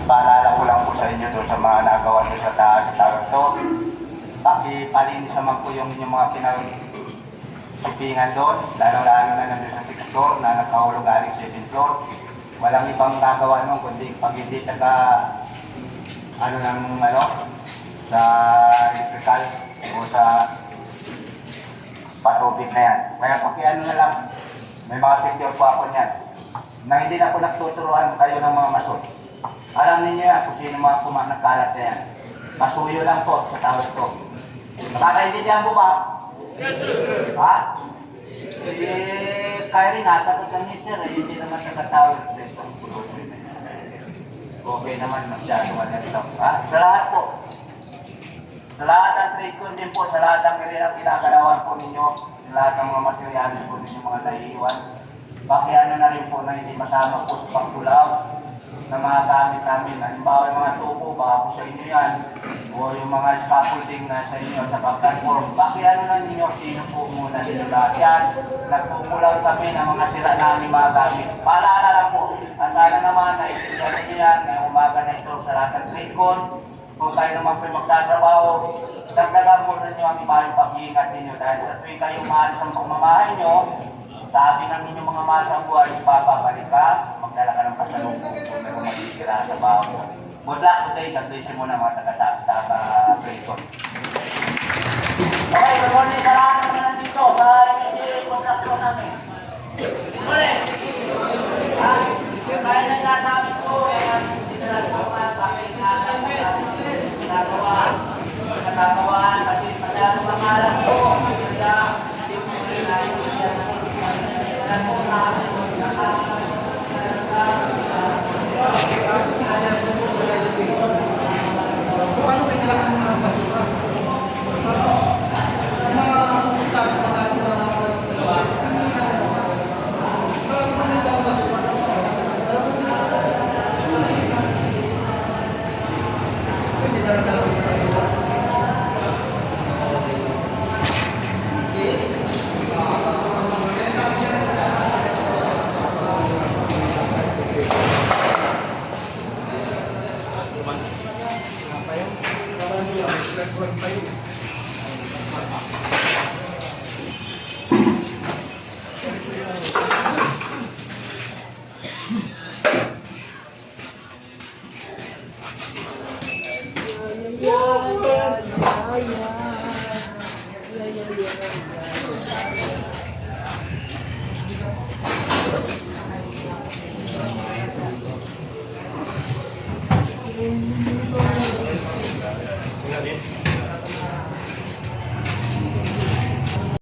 Paalala ko lang po sa inyo doon sa mga nagawa nyo sa taas sa tower to. Pakipalinis naman po yung inyong mga pinagpipingan doon, lalo-lalo na nandun sa 6th floor na nakahulog galing 7th floor. Walang ibang gagawa nun, kundi pag hindi taga sa electrical o sa patubig na yan. Kaya pakiano na lang, may mga picture po ako niyan, na hindi na po nagtuturuan kayo ng mga masod. Alam ninyo yan kung sino mga nagkalat na yan. Masuyo lang po sa tawag ko. Nakakaintindihan mo ba? Yes, sir. Ha? Kyrie, nasagot lang ni sir, hindi naman nagkatawag. Okay naman masyado ganito. Ha? Sa lahat po. Sa lahat ng trade ko din po, sa lahat ng kinagalawan po ninyo, sa lahat ng mga materyales po ninyo, mga naiiwan. Pakiano na rin po na hindi masama po sa pagtulaw ng mga gamit namin. Halimbawa yung mga tubo, baka po sa inyo yan. O yung mga scaffolding na sa inyo sa pag-platform. Pakiano na ninyo, sino po muna nila lahat yan. Nagpumulaw kami ng mga sira namin mga gamit. Paalala lang po. At sana naman, naiintindihan ninyo yan. Ngayong umaga na ito sa lahat ng trade con. Kung kayo naman po magtatrabaho, dagdagan po ninyo ang ibayong pag-iingat ninyo. Dahil sa tuwing kayo maalis ang pagmamahay nyo, sabi ng inyong mga mahal sa buhay, papabalik ka, magdala ka ng pasalubong kung meron masisira sa baho mo. Good luck today, God-bless mo na mga taga-Preston. Okay, good morning sa lahat ng mga nandito sa MSC contractor namin. Good morning! Ha? Kaya na nasabi ko, sinarap ko mga pakingatan ginagawa, kasi masyado pangalan ko, kaya hindi ko rin naiintindihan